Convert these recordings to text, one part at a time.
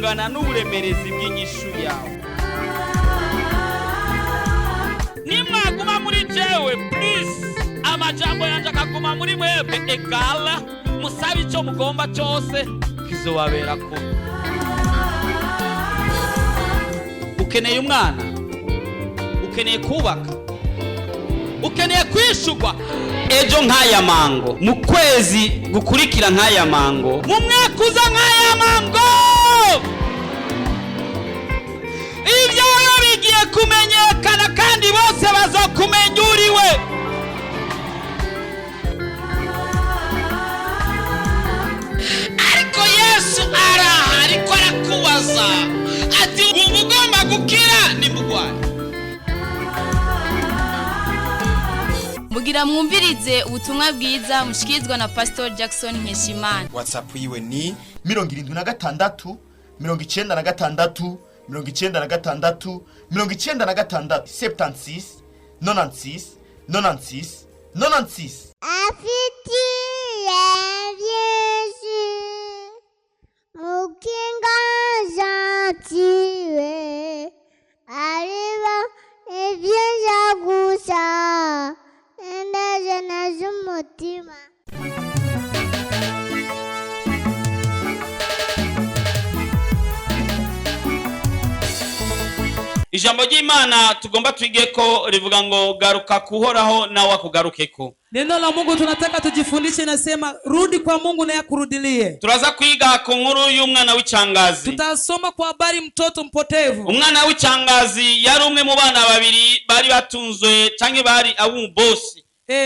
kungana n'uburemerezi bw'inyishu yawe. Nimwaguma muri jewe, please, amajambo yanje akaguma muri mwebwe, egala musabe icyo mugomba cyose kizobaberako. Ukeneye umwana, ukeneye kubaka, ukeneye kwishugwa ejo nk'aya mango, mu kwezi gukurikira nk'aya mango, mu mwaka uza nk'aya mango, ibyo bigiye kumenyekana kandi bose bazokumenya uriwe. Ariko Yesu araha, ariko arakubaza ati ubu ugomba gukira ni mugwayi. Mugira mwumvirize ubutumwa bwiza mushikizwa na Pastor Jackson Nkeshimana. WhatsApp yiwe ni 76 96 96 96 76 96 96 96. Afiti Yesu mukinga zatiwe arriva e viens gusa enda na zumutima. Ijambo ry'Imana tugomba twigeko rivuga ngo garuka kuhoraho nawe akugarukeko. Neno la Mungu tunataka tujifundishe, nasema rudi kwa Mungu na yakurudilie. Turaza kwiga ku nkuru y'umwana w'icyangazi. Tutasoma kwa habari mtoto mpotevu. Umwana w'icyangazi yari umwe mu bana babiri bari batunzwe cyangwa bari abubosi.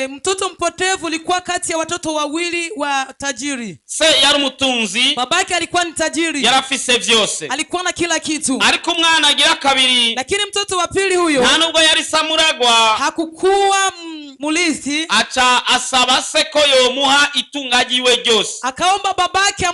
Mtoto mpotevu alikuwa kati ya watoto wawili wa tajiri. Se yari umutunzi, babake alikuwa ni tajiri, yarafise vyose, alikuwa na kila kitu. Ariko umwana agira kabiri, lakini mtoto wa pili huyo nta nubwo yari samuragwa, hakukuwa mulisi, acha asaba se ko yomuha itunga ryiwe ryose. Akaomba babake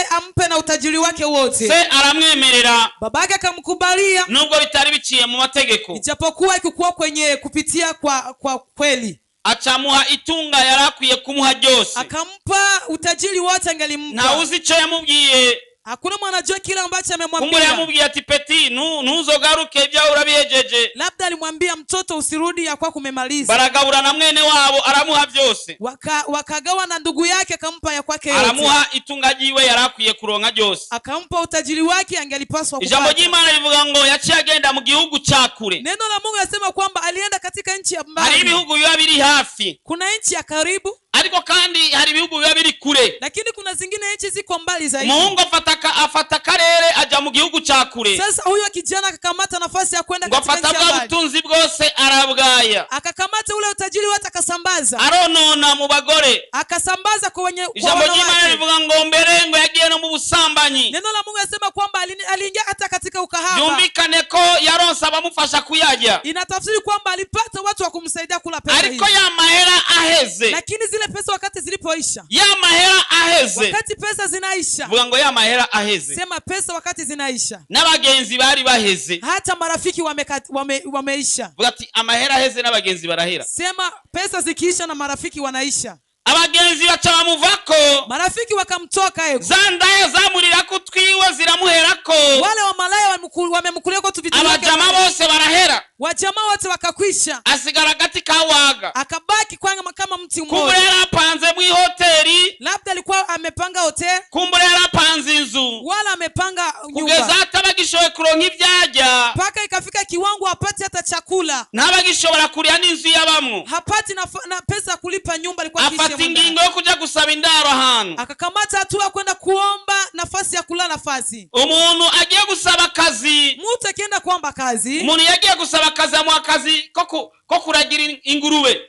ampe na utajiri wake wote. Se aramwemerera, babake akamkubalia, nubwo bitari biciye mu mategeko, ijapokuwa ikikuwa kwenye kupitia kwa kweli. Achamuha itunga yarakwiye kumuha ryose, akampa utajiri wote angelimpa. Na uzi ico yamubwiye, hakuna mwanajua kile ambacho amemwambia. Kumbe yamubwiye ati peti ntuzogaruke ibya urabihejeje. Labda alimwambia mtoto usirudi yakwa kumemaliza. Baragabura na mwene wabo aramuha byose. Wakagawa na ndugu yake akampa ya kwake yote. Aramuha itunga ryiwe yarakwiye kuronka ryose. Akampa utajiri wake angelipaswa kupata. Ijambo ry'Imana rivuga ngo yaciye agenda mu gihugu cyakure. Neno la Mungu linasema kwamba alienda katika nchi ya mbali. Hari ibihugu biba biri hafi. Kuna nchi ya karibu. Ariko kandi hari ibihugu biba biri kure. Lakini kuna zingine nchi ziko mbali zaidi. Mungu afata karere aja mu gihugu cyakure. Sasa huyo kijana akakamata nafasi ya kwenda katika nchi ya mbali. Ngafata ubutunzi bwose arabwaya. Akakamata ule utajiri wote akasambaza. Aronona mu bagore. Akasambaza kwa wenye Ijambo ry'Imana rivuga ngo mbere ngo yagiye no mu busambanyi. Neno la Mungu linasema kwamba aliingia hata katika ukahaba. Yumvikane ko yaronsa abamufasha kuyajya. Inatafsiri kwamba alipata watu wa kumsaidia kula pesa hizo. Ariko ya mahera aheze. Lakini zile pesa wakati zilipoisha. Ya mahera aheze. Wakati pesa zinaisha. Vuga ngo ya mahera aheze. Sema pesa wakati zinaisha. N'abagenzi bari baheze. Hata marafiki wameisha. Vuga ati amahera aheze n'abagenzi barahera. Sema pesa zikiisha na marafiki wanaisha. Abagenzi baca bamuvako, marafiki wakamtoka yego. Zandaya zamurira kutwiwe ziramuherako. Wale wa malaya wamemkulia kwa tuvitu wake. Abajama bose barahera. Wajama wote wakakwisha. Asigara gati kawaga. Akabaki kama mti mmoja. Kumbure yarapanze mu hoteli. Labda alikuwa amepanga hotel. Kumbure yarapanze inzu. Wala amepanga nyumba. Kugeza atabagishowe kuronka ivyajya. Paka ikafika kiwango hapati hata chakula. Ntabagishobora kuriya n'inzu yabamwo. Hapati na pesa kulipa nyumba alikuwa kisha ingingo yo kuja gusaba indaro ahantu. Akakamata hatua kwenda kuomba nafasi ya kulala nafasi. Umuntu agiye gusaba akazi. Mtu akienda kuomba kazi. Umuntu yagiye gusaba akazi mu akazi ko kuragira ingurube.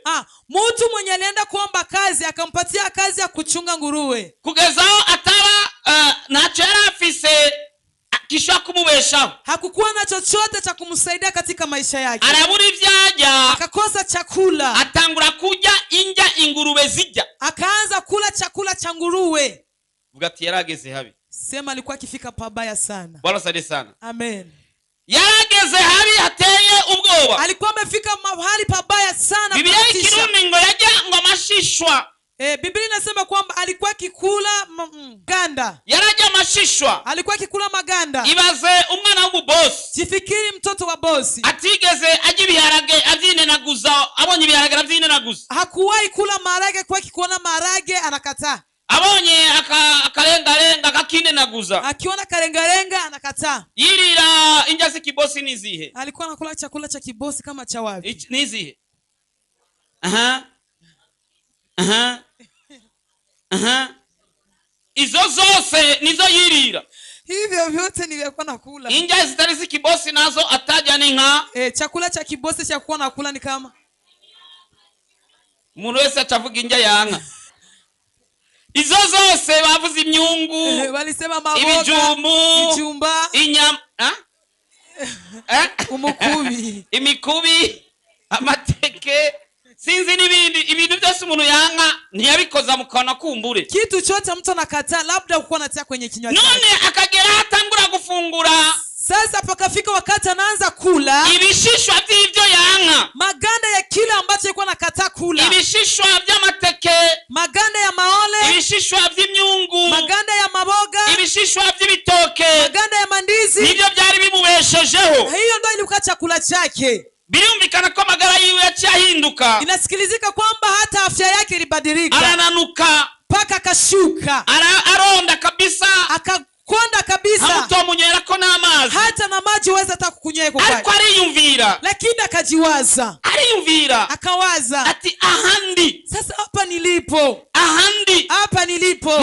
Mtu mwenye alienda kuomba kazi akampatia kazi ya kuchunga nguruwe. Kugezaho ataba nacho yarafise kisha kumubeshaho. Hakukuwa na chochote cha kumsaidia katika maisha yake. Arabura ivyajya. Akakosa chakula. Atangura kujya injya ingurube zijya. Akaanza kula chakula cha nguruwe. Vuga ati yarageze habi. Sema alikuwa akifika pabaya sana. Bwana sade sana. Amen. Yarageze habi hateye ubwoba. Alikuwa amefika mahali pabaya sana. Biblia ikirundi ngo yajya ngo amashishwa Biblia inasema kwamba alikuwa akikula maganda. yarajya amashishwa. Alikuwa akikula maganda. Ibaze umwana w'umubosi Jifikiri mtoto wa bosi atigeze ajya ibiharage avyinenaguza, abonye ibiharage aravyinenaguza. hakuwahi kula maharage, kwa akiona maharage anakataa. Abonye akalengalenga akakinenaguza. Akiona kalengalenga anakataa. Yirira inja z'ikibosi nizihe? Alikuwa anakula chakula cha kibosi kama cha wapi? Nizihe? Izo zose nizo yirira. Hivyo vyote nilikuwa nakula. Inja zitari z'ikibosi nazo ataja ni nka chakula cha kibosi cha kuwa nakula ni kama umuntu wese acavuga inja yanka. Izo zose bavuze imyungu, walisema maboga, ibijumba, inyama, umukubi, imikubi, amateke, sinzi n'ibindi. Ibintu byose umuntu yanka ntiyabikoza mukana kumbure. Kitu chote mtu anakataa, labda uko anatia kwenye kinywa chake. None akagera atangura gufungura. Sasa pakafika wakati anaanza kula ibishishwa by'ibyo yanka, maganda ya kile ambacho alikuwa anakataa kula. Ibishishwa by'amateke, maganda ya maole, ibishishwa by'imyungu, maganda ya maboga, ibishishwa by'ibitoke, maganda ya mandizi, nibyo byari bimubeshejeho. Hiyo ndio ilikuwa chakula chake. Birumvikana ko amagara yiwe yacihinduka. Inasikilizika kwamba hata afya yake ilibadilika. Arananuka paka akashuka. Aronda kabisa. Akakonda kabisa. Hamutomunyera ko n'amazi. Hata na maji weza hata kukunywa kwa. Ariko ariyumvira. Lakini akajiwaza. Ariyumvira. Akawaza. Ati ahandi. Sasa hapa nilipo. Ahandi. Hapa nilipo.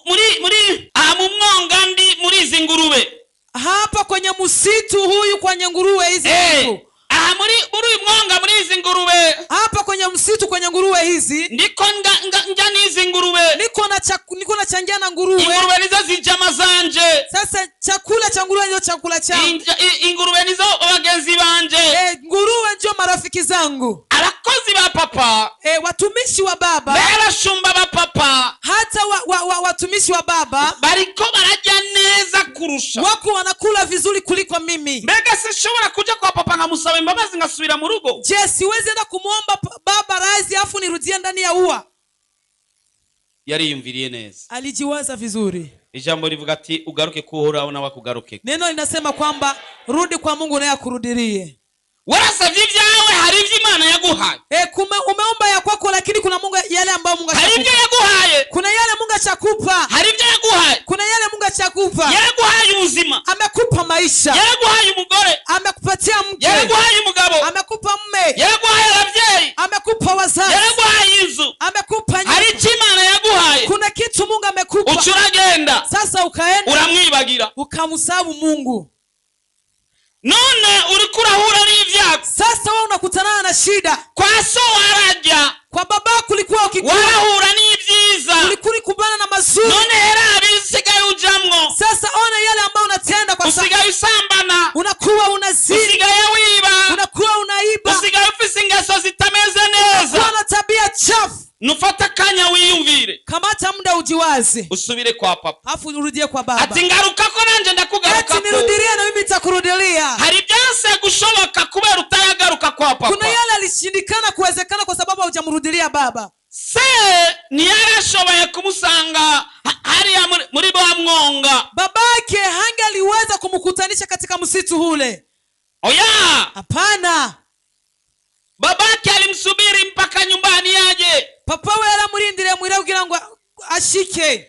Muri mu mwonga ndi muri izi ngurube. Hapa kwenye msitu huyu kwenye nguruwe hizi. Muri mwonga muri izi ngurube. Hapa kwenye msitu kwenye nguruwe hizi. Ndiko njya nizi ngurube. Niko nachangia na nguruwe. Ingurube nizo zijama zanje. Sasa chakula cha nguruwe ndio chakula changu. Ingurube nizo abagenzi banje. Nguruwe ndio marafiki zangu. Abakozi ba papa. Watumishi wa baba. Barashumba ba papa. Hata watumishi wa baba bariko barajya neza kurusha. Wako wanakula vizuri kuliko mimi. Mbega sishobora kuja kwa papa ngamusaba imbabazi ngasubira mu rugo. Je, siwezi enda kumuomba baba razi afu nirudie ndani ya ua? Yariyumviriye neza. Alijiwaza vizuri. Ijambo rivuga ati ugaruke kuhoraho na wakugaruke. Neno linasema kwamba rudi kwa Mungu naye akurudirie. Warasavye ibyawe hari ibyo Imana yaguhaye. Umeomba ya kwako lakini kuna Mungu yale ambayo Mungu ashakupa. Hari ibyo yaguhaye. Kuna yale Mungu ashakupa. Hari ibyo yaguhaye. Kuna yale Mungu ashakupa. Yaguhaye ubuzima. Amekupa maisha. Yaguhaye umugore. Amekupatia mke. Yaguhaye umugabo. Amekupa mume. Yaguhaye abavyeyi. Amekupa wazazi. Yaguhaye inzu. Amekupa nyumba. Hari icyo Imana yaguhaye. Kuna kitu Mungu amekupa. Ucuragenda. Sasa ukaenda. Uramwibagira. Ukamsabu Mungu. None uriko urahura n'ivyago. Sasa wewe unakutana na shida. Kwa so warajya. Kwa baba kulikuwa ukikula. Warahura n'ivyiza. Ulikuri kubana na mazuri. None hera abisigaye ujamwo. Sasa ona yale ambayo unatenda kwa sasa. Usigaye usambana. Unakuwa unazini. Usigaye wiba. Unakuwa unaiba. Usigaye ufise ingeso zitameze neza. Unakuwa na tabia chafu. Nufata kanya wiyumvire. Kamata muda ujiwaze. Usubire kwa papa. Afu urudie kwa baba. Ati ngaruka ko nanje ndakugaruka ko. Ati nirudirie na mimi nitakurudilia. Hari byanse gushoboka kubera utayagaruka kwa papa. Kuna yale alishindikana kuwezekana kwa sababu hujamrudilia baba. Se ntiyarashoboye kumusanga hariya muri bwa mwonga. Babake hangaliweza kumkutanisha katika msitu ule. Oya! Hapana. Babake alimsubiri mpaka nyumbani yaje. Papa we aramurindire mwira kugira ngo ashike.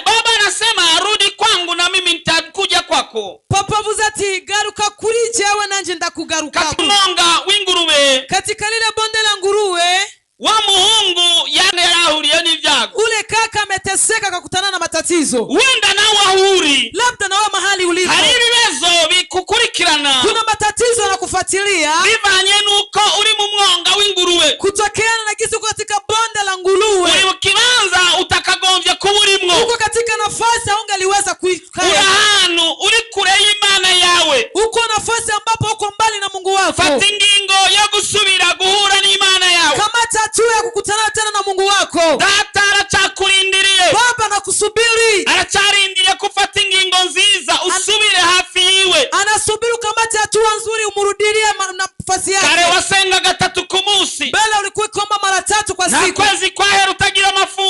Baba anasema arudi kwangu na mimi nitakuja kwako. Papa avuze ati garuka kuri jewe nanje ndakugaruka. Katika mwonga w'ingurube. Katika lile bonde la nguruwe. Wa muhungu yana yarahuriye n'ivyago. Ule kaka ameteseka akakutana na matatizo. Wenda nawe ahuri. Labda nawe mahali ulipo. Hari ibibazo bikukurikirana. Kuna matatizo yanakufuatilia. Bivanye nuko uri mu mwonga w'ingurube. Kutokeana na kisu katika bonde la nguruwe. Uri kibanza utakagombye kuburimwo. Uko katika nafasi haungaliweza kuikaa. Uri hanu uri kure y'Imana yawe. Uko nafasi ambapo uko mbali na Mungu wako. Fata ingingo yo gusubira guhura n'Imana yawe. Kamata hatua ya kukutana tena na Mungu wako. Data aracakurindiriye. Baba anakusubiri. Aracarindiriye kufata ingingo nziza usubire hafi yiwe. Anasubiri ukamate hatua nzuri umurudilie nafasi yake. Kare wasenga 3 ku munsi. Bela ulikuwa ukiomba mara 3 kwa siku. Na kwezi kwahera utagira amafu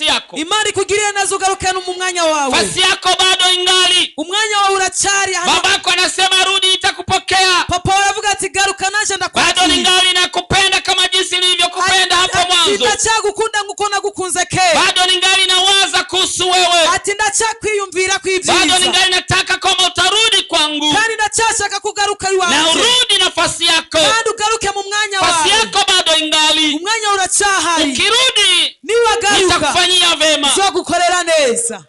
nafasi yako. Imana ikugirire neza ugaruke mu mwanya wawe. Nafasi yako bado ingali. Umwanya wawe uracyari hano. Babako anasema rudi nitakupokea. Papa aravuga ati garuka naje ndakwakira. Bado ningali nakupenda kama jinsi nilivyokupenda hapo mwanzo. Ndacyagukunda nguko nagukunze kera. Bado ningali nawaza kuhusu wewe. Ati ndacyakwiyumvira kwibyiza. Bado ningali nataka kama utarudi kwangu. Kandi ndacyashaka kugaruka iwawe. Na urudi nafasi yako. Kandi ugaruke mu mwanya wawe. Nafasi yako bado ingali. Umwanya uracyahari. Ukirudi niwagaruka nitakufanyia vema. Zo gukorera neza.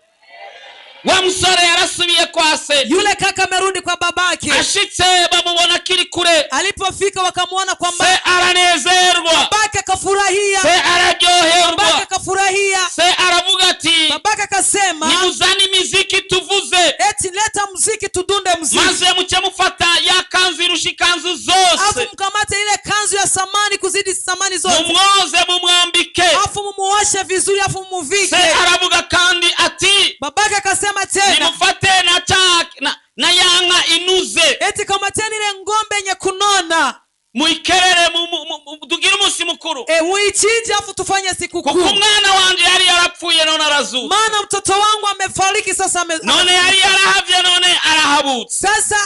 Wa musore yarasubiye kwa se. Yule kaka amerudi kwa babake. Ashitse bamubona kiri kure. Alipofika wakamuona kwamba se aranezerwa. Babake akafurahia. Se araryoherwa. Babake akafurahia. Se aravuga ati babake akasema nimuzani miziki tuvuze. Eti leta muziki tudunde muziki. Maze muce mufata ya kanzu irusha kanzu zose. Afu mkamate ile kanzu ya samani kuzidi samani zote. Mumwoze mumwambike. Afu mumuoshe vizuri afu mumuvike. Se aravuga kandi ati babake akasema tena nimufate na yanga inuze. Eti kamateni ile ngombe yenye kunona. Muikerere tugire umunsi mukuru. Muichinje afu tufanye siku kuu. Kuko umwana wanje yari yarapfuye none arazuka. Maana mtoto wangu amefariki sasa none yari yarahavye none arahabutse. Sasa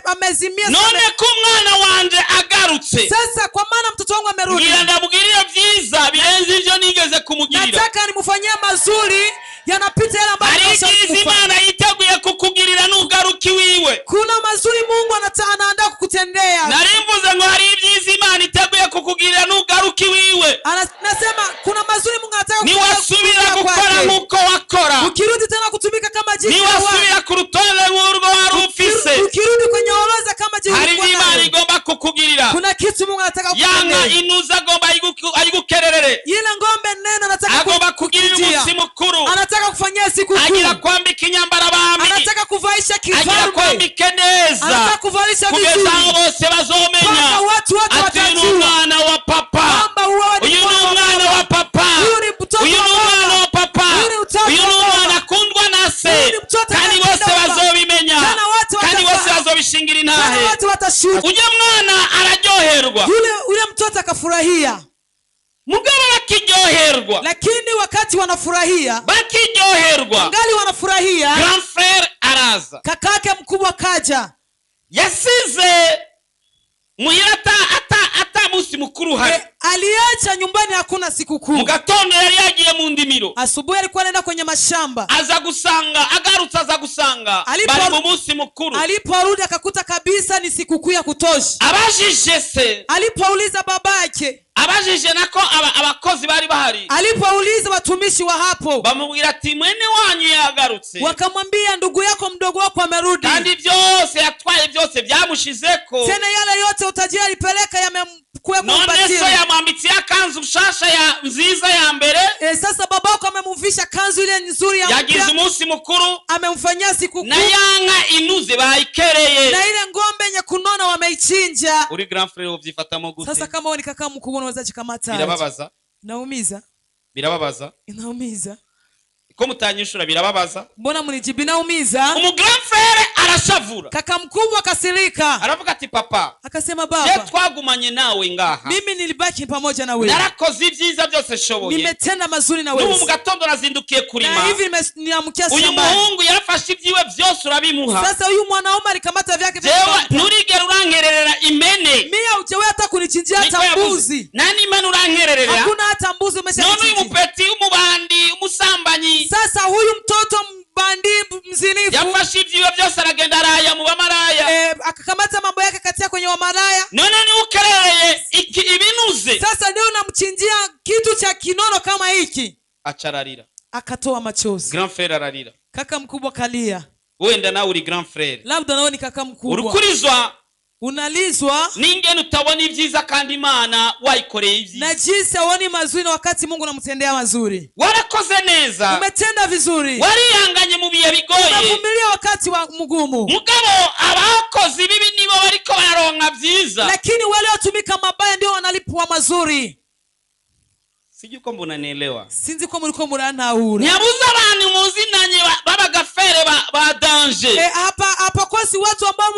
amezimia. None ko umwana wanje agarutse. Sasa kwa maana mtoto wangu amerudi. Ngira ndamugirira vyiza birenze ivyo nigeze kumugirira. Nataka nimufanyie mazuri yanapita yale ambayo nimeshamfanyia. Imana yiteguye kukugirira nugaruki wiwe. Kuna mazuri Mungu anaandaa kukutendea. Narimvuze ngo hari ibyiza Imana iteguye kukugirira nugaruki wiwe. Nasema kuna mazuri Mungu anataka niwasubira gukora nkuko wakora. Ukirudi tena kutumika kama jinsi wewe. Niwasubira kurutonde nk'urwo wari ufise. Ukirudi kwenye orodha kama jinsi hari Imana igomba kukugirira. Kuna kitu Mungu anataka kukutendea. Yanga inuza gomba ayigukererere. Ile ngombe nene anataka agomba kugirira umunsi mukuru. Anataka kufanyia siku kuu. Agira kwambika inyambara bami. Anataka kuvaisha kifalme. Agira kwambika neza. Anataka kuvalisha vizuri. Kugeza bose bazomenya. Watu watajua. Uyu mwana wa papa. Uyu mwana wa papa. Uyu mwana wa papa. Uyu mwana akundwa na se. Kandi bose bazobimenya. Kandi bose bazobishingira intahe. Uyu mwana araryoherwa. Yule mtoto akafurahia. Mugabo bakiryoherwa. Lakini wakati wanafurahia. Bakiryoherwa. Angali wanafurahia. Grand frère araza. Kakake mkubwa kaja. Yasize muhirata ata musi mukuru hari. Aliacha nyumbani hakuna siku kuu. Mugatondo yari yagiye mu ndimiro. Asubuhi alikuwa anaenda kwenye mashamba. Agarutse aza gusanga bari mu musi mukuru. Aliporudi akakuta kabisa ni siku kuu ya kutosha. Abajije se. Alipouliza babake. Abajije nako abakozi bari bahari. Alipouliza watumishi wa hapo. Bamubwira ati mwene wanyu yagarutse. Wakamwambia ndugu yako mdogo wako amerudi. Kandi byose yatwaye byose byamushizeko. Tena yale yote utajiri alipeleka yamekuwa kumpatia. None so yamwambitse kanzu shasha ya nziza ya mbere. Sasa babako amemvisha kanzu ile nzuri ya mpya. Yagize umunsi mukuru. Amemfanyia siku kuu. Na yanga inuze bayikereye. Na ile ngombe yenye kunona wameichinja. Uri grand frère uvyifatamo gute? Sasa kama wewe ni kaka mkubwa unaweza chikamata. Birababaza. Naumiza. Birababaza. Inaumiza. Ko mutanyishura birababaza. Mbona munijibi naumiza? Umu grand frère arashavura. Kaka mkubwa kasirika. Aravuga ati papa. Akasema baba. Je twagumanye nawe ngaha. Mimi nilibaki pamoja na wewe. Narakoze ivyiza byose shoboye. Nimetenda mazuri na wewe. N'ubu mugatondo nazindukiye kurima. Na hivi niamkia shambani. Uyu muhungu yarafashe ivyiwe byose urabimuha. Sasa huyu mwanaume alikamata vyake vyote. Nurigera urankererera imene. Mimi hujawe hata kunichinjia hata mbuzi. Nani imene urankererera? Hakuna hata mbuzi umeshachinja. None uyu mupeti umubandi umusambanyi. Sasa huyu mtoto mbandi mzinifu. Yafashe ivyiwe byose aragenda araya mu bamaraya. Akakamata mambo yake katia kwenye wamaraya. None ni ukerereye ibinuze. Sasa ndio unamchinjia kitu cha kinono kama hiki. Achararira. Akatoa machozi. Grand frère ararira. Kaka mkubwa kalia. Wenda nawe uri grand frère. Labda nawe ni kaka mkubwa. Urukurizwa. Unalizwa. Ningene utabona ivyiza kandi Imana wayikoreye ivyiza. Na jinsi uone mazuri na wakati Mungu anamtendea mazuri. Warakoze neza. Umetenda vizuri. Warihanganye mu bihe bigoye. Unavumilia wakati wa mgumu. Mugabo abakoze bibi nibo bariko bararonka vyiza. Lakini wale watumika mabaya ndio wanalipwa mazuri. Sijui ko mbunanielewa. Sinzi ko muri ko murantahura. Nyabuza abantu muzinanye baba gafere ba danger. Hapa kosi watu ambao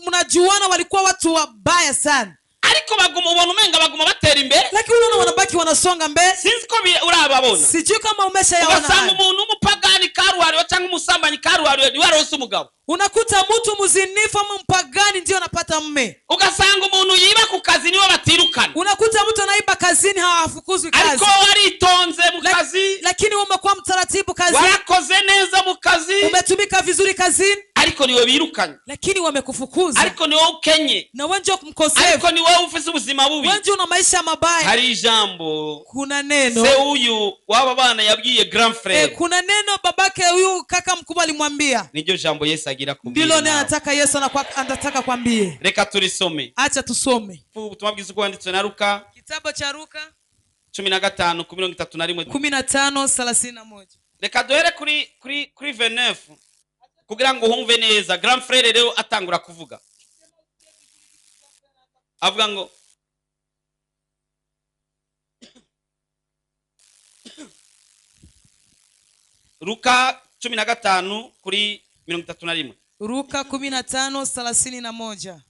mnajuana walikuwa watu wabaya sana. ariko baguma ubona umenga baguma batera imbere, lakini unaona wanabaki wanasonga mbele. sinzi ko urababona. Sijui kama umeshayaona. Ugasanga umuntu umupagani karuhariwe cyangwa umusambanyi karuhariwe niwe arose umugabo. Unakuta mtu mzinifu ama mpagani ndio anapata mme. Ugasanga umuntu yiba ku kazi niwe batirukana. Unakuta mtu anaiba kazini hawafukuzwi kazi. Ariko waritonze mu kazi, lakini umekuwa mtaratibu kazi. warakoze neza mu kazi, umetumika vizuri kazini, ariko niwe birukanye. lakini wamekufukuza. Ariko niwe ukenye. Na wewe ndio mkosefu. Ariko niwe ufise ubuzima bubi. Wewe ndio una maisha mabaya. Hari ijambo. Kuna neno. Se uyu waba bana yabwiye grand frère. Kuna neno babake huyu kaka mkubwa alimwambia. Niryo jambo Yesu agira kubwira. Ndilo neno anataka Yesu anataka kwambie. Reka turisome. Acha tusome. Ubutumwa bwiza bwanditswe na Luka. Kitabu cha Luka 15:31. 15:31. Reka duhere kuri 29 kugira ngo humve neza. Grand frère rero atangura kuvuga. Avuga ngo Luka 15:31. Luka 15:31.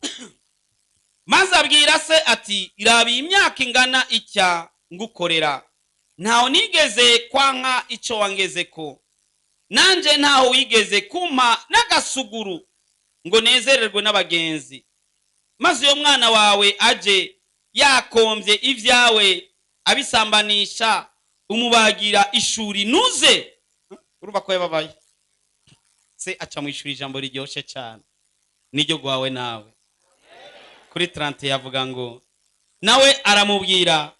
Maze abwira se ati irabi imyaka ingana icya ngukorera, ntaho nigeze kwanka icyo wangezeko, nanje ntaho wigeze kumpa n'agasuguru ngo nezererwe n'abagenzi. Maze uyo mwana wawe aje yakombye ibyawe abisambanisha, umubagira ishuri nuze. Urumva ko yababaye se aca mu ishuri ijambo riryoshe cyane niryo gwawe nawe. Kuri 30 yavuga ngo nawe aramubwira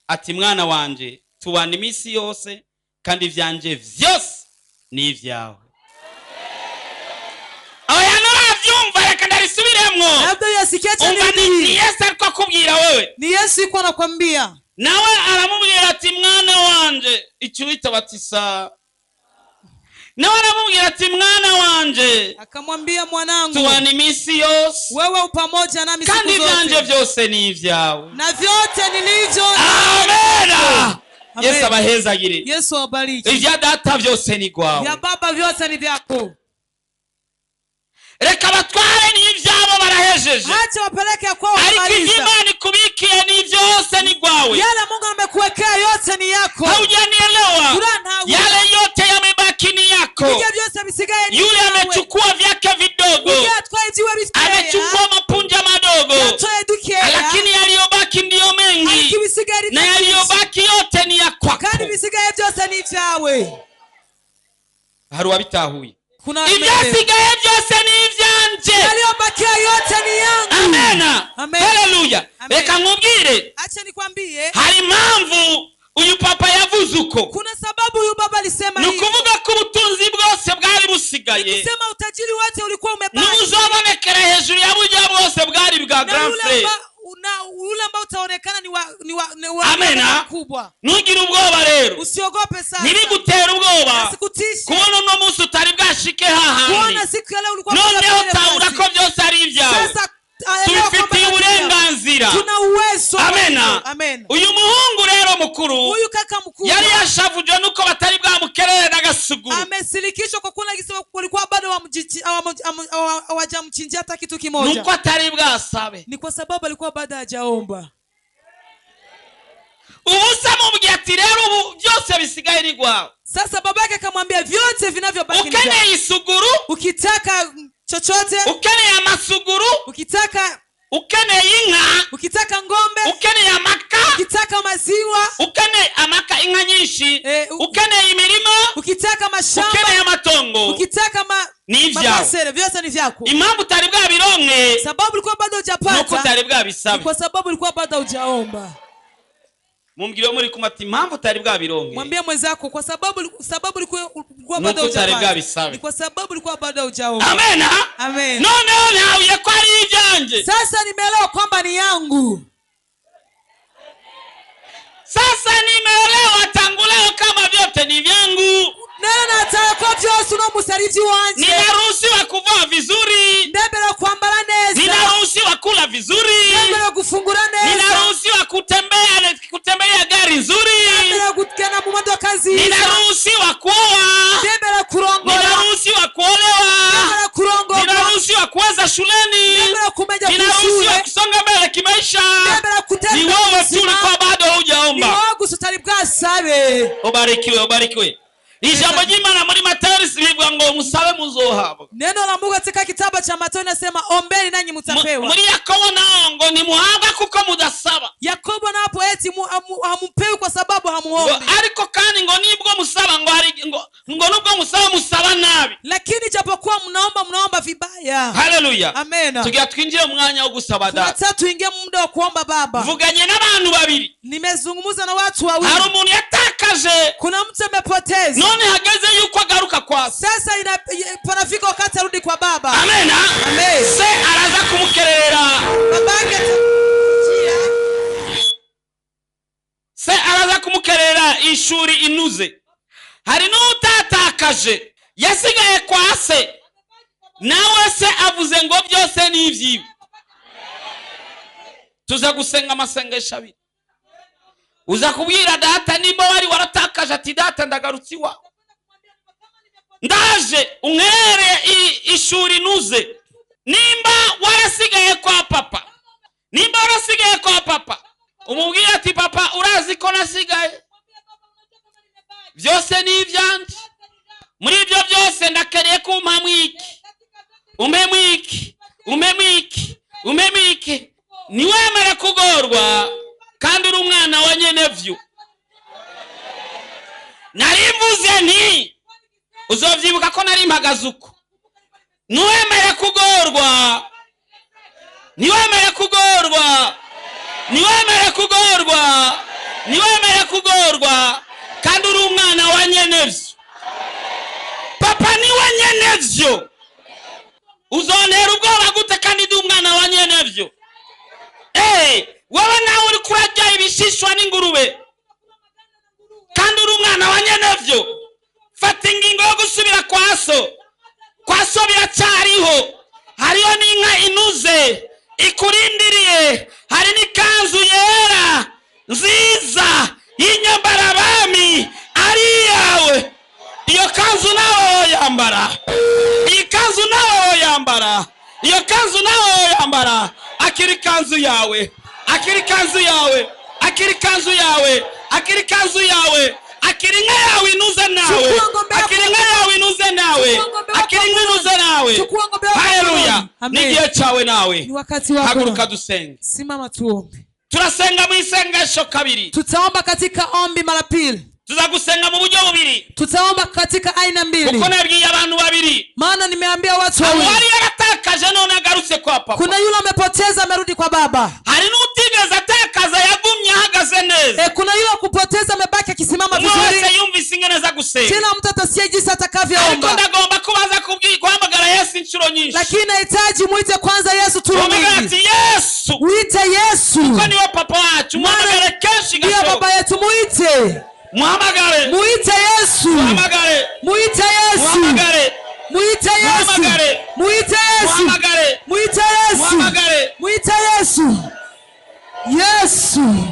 ati mwana wanje tubana iminsi yose kandi ivyanje vyose ni ivyawe. Oya naravyumva, reka ndarisubiremwo. Labda yasikia tena ni Yesu ariko kubwira wewe. Ni Yesu yuko anakuambia. Nawe aramubwira ati mwana wanje icyo wita batisa. Nawe aramubwira ati mwana wanje, akamwambia mwanangu tubana iminsi yose wewe pamoja nami siku zote, kandi ivyanje vyose ni ivyawe, na vyote nilivyo. Amen. Yesu abahezagire. Yesu abariki. Ivya data vyose ni gwawe, vya baba vyote ni vyako. Reka batware ni ivyabo barahejeje. Acha wapeleke kwao Ariko kumaliza. Imana ikubikiye ni vyose ni gwawe. Yale Mungu amekuwekea yote ni yako. Haujanielewa? Yale yote yamebaki ni yako. Yule amechukua vyake vidogo, amechukua mapunja madogo, lakini yaliyobaki ndiyo mengi, na yaliyobaki yote ni ya kwako. Hari wabitahuye. Ivyasigaye byose ni ivyanje. Yaliyobakia yote ni yangu. Amen. Haleluya. Reka nkubwire. Acha nikwambie. Hari impamvu uyu papa yavuze uko. Kuna sababu huyu baba alisema hivi. Nukuvuga ko ubutunzi bwose bwari busigaye. Nikisema utajiri wote ulikuwa umebaki. Nuzobonekera hejuru ya burya bwose bwari bwa grand frère. Ule ambao utaonekana ni wa kubwa. Nugira ubwoba rero. Usiogope sana. Nibigutera ubwoba. Nasikutisha. Kubona uno munsi utari bwashike hahandi. Kuona siku ya leo ulikuwa noneho taura ko byose ari ibyawe. Sasa tubifitiye uburenganzira. Tuna uwezo. Amen. Uyu muhungu rero mukuru, huyu kaka mkubwa, yari yashavuje nuko batari bwamukerere n'agasuguru. Amesilikishwa kwa kuna gisema kulikuwa bado hawajamchinjia hata kitu kimoja. Nuko atari bwasabe. Ni kwa sababu alikuwa bado hajaomba. Ubusa mubwiye ati rero ubu byose bisigaye ni gwawe. Sasa babake akamwambia vyote vinavyobaki ni vyako. Ukeneye isuguru, ukitaka chochote, ukeneye amasuguru, ukitaka ukeneye inka, ukitaka ngombe, ukeneye amaka, ukitaka maziwa, ukeneye amaka inka nyinshi, ukeneye imirima, ukitaka mashamba, ukeneye amatongo, ukitaka mapasere, vyote ni vyako. Impamvu utari bwabironke, sababu ulikuwa bado hujapata, nuko utari bwabisabe. Kwa sababu ulikuwa bado hujaomba. Mumbwire muri kumati impamvu utari bwabironke. Mwambie mwenzako kwa sababu ulikuwa bado hujapata. Ni kwa sababu ulikuwa bado hujaomba. Amen. Amen. None nawe ko ari ivyanje. Sasa nimeelewa kwamba ni yangu. Sasa nimeelewa tangu leo kama vyote ni vyangu. Nena nataka kwa vyose no musariji wanje. Ninaruhusiwa kuvaa vizuri. Ndebera kwambara neza. Ninaruhusiwa kula vizuri. Ndebera kufungura neza. Ninaruhusiwa kutembea gari nzuri. Ndebera kugenda mu modoka nziza. Ninaruhusiwa kuoa. Ndebera kurongola. Ninaruhusiwa kuolewa. Ndebera kurongola. Ninaruhusiwa kuanza shuleni. Ndebera kumeja shule. Ninaruhusiwa kusonga mbele kimaisha. ubarikiwe. Ijambo ry'Imana muri Matayo rivuga ngo musabe muzohabwa. Neno la Mungu katika kitabu cha Mathayo nasema ombeni nanyi mtapewa. Muri Yakobo nao ngo ni muhabwa kuko mudasaba. Yakobo napo eti hampewi kwa sababu hamuombi. Ariko kandi ngo nibwo musaba ngo hari ngo nubwo musaba nabi. Lakini japokuwa mnaomba vibaya. Haleluya. Amen. Tugiye twinjire mwanya wo gusaba data. Tunataka tuingie muda wa kuomba Baba. Vuganye n'abantu babiri. Nimezungumza na watu wawili. Hari umuntu yatakaje. Kuna mtu amepoteza. None hageze yuko agaruka kwa. Sasa panafika wakati arudi kwa Baba. Amen. Amen. Se araza kumukerera. Babake se araza kumukerera ishuri inuze. Hari n'utatakaje yasigaye kwa se. Nawe se avuze ngo byose ni ivyiwe. Tuza gusenga amasengesho abiri. Uza kubwira data nimba wari waratakaje ati data ndagarutsi wa. Ndaje unkere ishuri nuze. Nimba warasigaye kwa papa. Nimba warasigaye kwa papa. Umubwira ati papa urazi ko nasigaye. Byose ni ivyanje. Muri ibyo byose ndakereye kumpa mwiki. Umemwiki. Niwemere kugorwa kandi uri umwana wa nyenevyo. Narimvuze nti uzovyibuka ko nari mpagaze uko. Niwemere kugorwa kandi uri umwana wa nyenevyo. Papa ni wa nyenevyo. Uzontera ubwoba gute kandi ndi umwana wa nyenevyo? Wowe nawe uri kurajya ibishishwa n'ingurube kandi uri umwana wa nyenevyo. Fata ingingo yo gusubira kwa so biracyariho. Hariyo n'inka inuze ikurindiriye. Hari n'ikanzu yera nziza y'Inyambarabami ari yawe. Iyo kanzu nawe yambara. Akiri kanzu yawe. Akiri inka yawe inuze nawe. Haleluya. Nigiye cyawe nawe. Haguruka dusenge. Simama tuombe. Turasenga mu isengesho kabiri. Tutaomba katika ombi mara pili. Tuzagusenga mu buryo bubiri. Tutaomba katika aina mbili. Uko nabwiye abantu babiri. Maana nimeambia watu wawili. Wali yaratakaje none agarutse kwa papa. Kuna yule amepoteza amerudi kwa Baba. Hari n'utigeze atakaza yagumye ahagaze neza. Kuna yule kupoteza amebaki akisimama vizuri. Mwese yumvise ingeneza gusenga. Kila mtu atasikia jinsi atakavyoomba. Ariko ndagomba kubanza kuhamagara Yesu inshuro nyinshi. Lakini nahitaji muite kwanza Yesu turumini. Yesu. Uite Yesu. Uko ni wa papa wacu. Muhamagare kenshi gasho. Ndio baba yetu muite. Muhamagare. Muite Yesu. Muhamagare. Muite Yesu. Muhamagare. Muite Yesu. Muite Yesu. Muhamagare. Muite Yesu. Muhamagare. Muite Yesu. Yesu.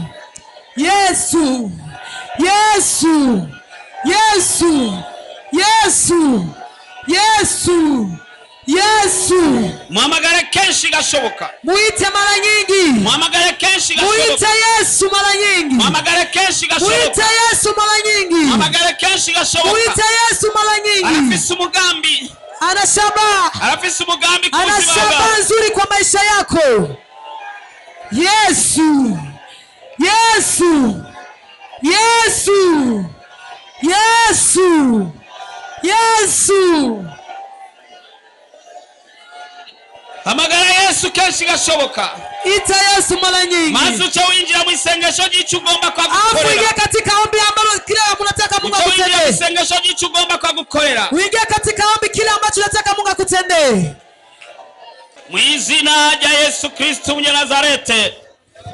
Yesu. Yesu. Yesu. Yesu. Yesu. Yesu. Muhamagare kenshi gashoboka. Muite mara nyingi. Muhamagare kenshi gashoboka. Muite Yesu mara nyingi. Muhamagare kenshi gashoboka. Muite Yesu mara nyingi. Muhamagare kenshi gashoboka. Muite Yesu mara nyingi. Arafise umugambi. Arafise umugambi ku buzima bwawe. Anashaba nzuri kwa maisha yako. Yesu. Yesu. Yesu. Yesu. Yesu. Hamagara Yesu kenshi gashoboka. Ita Yesu mara nyingi. Maze uche winjira mu isengesho ry'icyo ugomba kwa gukorera. Uingie katika ombi ambalo kile unataka Mungu akutendee. Uingie isengesho ry'icyo ugomba kwa gukorera. Uingie katika ombi kile ambacho unataka Mungu akutendee. Mu izina rya Yesu Kristo Munyanazarete.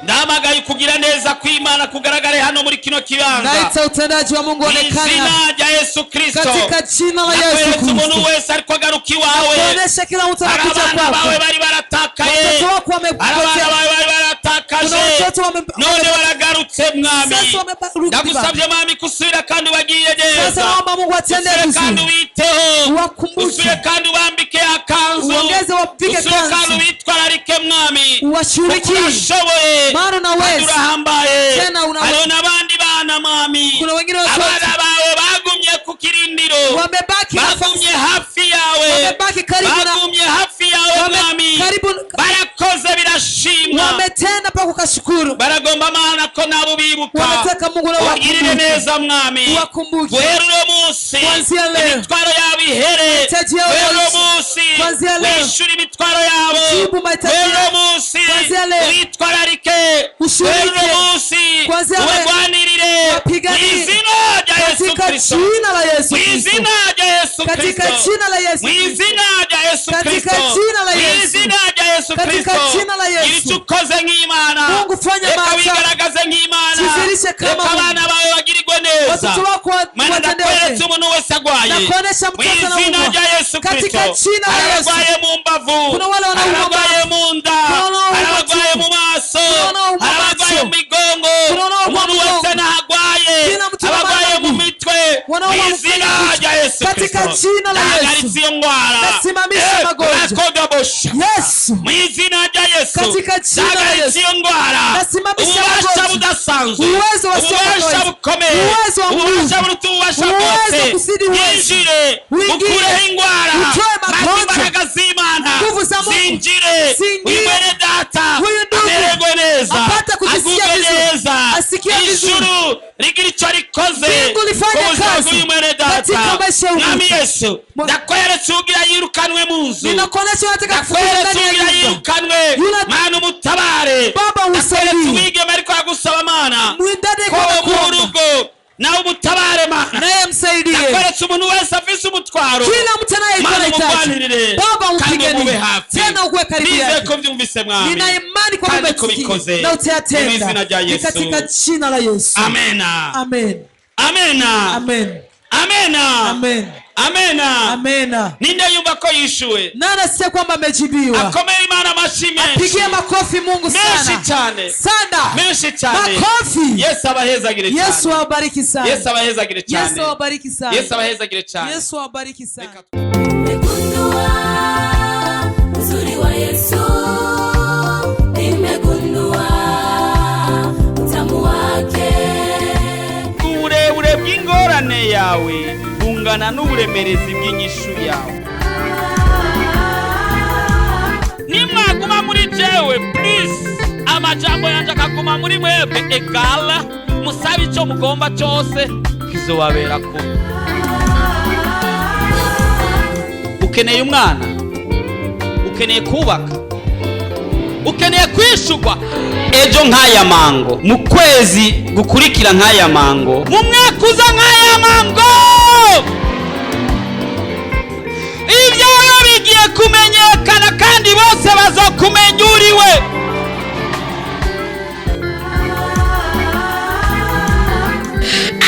Ndamagaye kugira neza kw'Imana kugaragare hano muri kino kibanza. Naita utendaji wa Mungu onekana. Izina rya Yesu Kristo. Katika jina la Yesu Kristo. Umuntu wese ariko agaruka iwawe. Kuonesha kila mtu anakuja kwako. Bawe bari baratakaye. Watoto wako wamepotea. Bari baratakaje. None waragarutse mwami. Ndagusabye mwami kusubira kandi wagiye neza. Sasa naomba Mungu atende vizuri. Kandi witeho. Wakumbushe. Usubire kandi wambike akanzu. Uongeze wapike kanzu. Usubire kandi witwararike mwami. Uwashurikie. Ukashoboye. Maana unaweza. Urahambaye. Tena unaweza. Hariho n'abandi bantu bana mwami Kuna wengine watoto abana bawe bagumye ku kirindiro bagumye hafi yawe bagumye hafi yawe mwami barakoze birashimwa wametenda pa kukashukuru baragomba mana ko nabo bibuka wameteka Mungu na wagirire neza mwami wakumbuke guhera uno munsi Kuanzia leo imitwaro yabo ihere guhera uno munsi wishura imitwaro yabo guhera uno munsi witwararike guhera uno munsi ubagwanirire mw'izina rya Yesu Kristo mw'izina rya Yesu Kristo mw'izina rya Yesu Kristo mw'izina rya Yesu Kristo icyo ukoze nk'Imana reka wigaragaze nk'Imana reka abana bawe bagirirwe neza mana ndakweretse umuntu wese agwaye mw'izina rya Yesu Kristo aragwaye mu mbavu aragwaye mu nda aragwaye mu maso aragwaye mu migongo umuntu wese nahagwaye abagwaye mu mitwe mw'izina rya Yesu Kristo ndahagaritse iyo ndwara akodabosha mw'izina rya Yesu ndahagaritse iyo ndwara ububasha budasanzwe ububasha bukomeye ububasha buruta ububasha bwose yinjire ukureho indwara maze imbaraga z'Imana zinjire wibere data amererwe neza agubwe neza ijuru rigira icyo rikoze ku buzima bw'uyu mwene data mwami Yesu ndakweretse ugira yirukanwe mu nzu ndakweretse ugira yirukanwe mana umutabare ndakweretse umwigeme ariko aragusaba mana ko mu rugo nawe umutabare mana ndakweretse umuntu wese afise umutwaro mana umugwanirire kandi umube hafi nize ko byumvise mwami kandi ko bikoze mu izina rya Yesu amena amena amena amena amena ninde yumva ko yishuwe nani asiye kwamba amejibiwa akomeye Imana amashimwe apigie makofi Mungu sana menshi cyane makofi Yesu abahezagire cyane Yesu awabariki sana Yesu abahezagire cyane Yesu awabariki sana Yesu abahezagire cyane Yesu awabariki sana nimegundua uzuri wa Yesu nimegundua utamu wake uburebure bw'ingorane yawe bungana n'uburemerezi bw'inyishu yawe nimwaguma muri jewe please amajambo yanje akaguma muri mwebwe egala musabe icyo mugomba cyose kizobabera ko ukeneye umwana ukeneye kubaka ukeneye kwishugwa ejo nk'aya mango mu kwezi gukurikira nk'aya mango mu mwaka uza nk'aya mango ibyawe bigiye kumenyekana kandi bose bazokumenya uriwe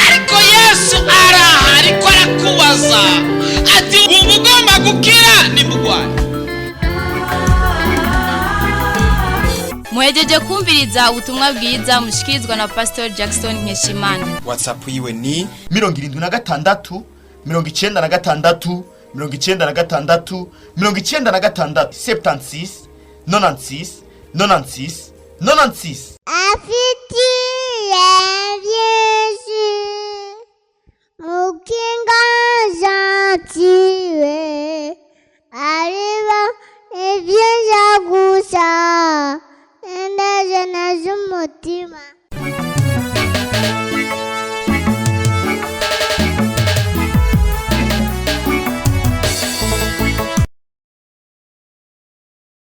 ariko Yesu araha ariko arakubaza ati ubu ugomba gukira nimugwane muhejeje kumviriza ubutumwa bwiza mushikirizwa na Pastor Jackson Nkeshimana. WhatsApp yiwe ni 76 96 96 96 76 96 96 96. Afitiye Yesu mukinga zati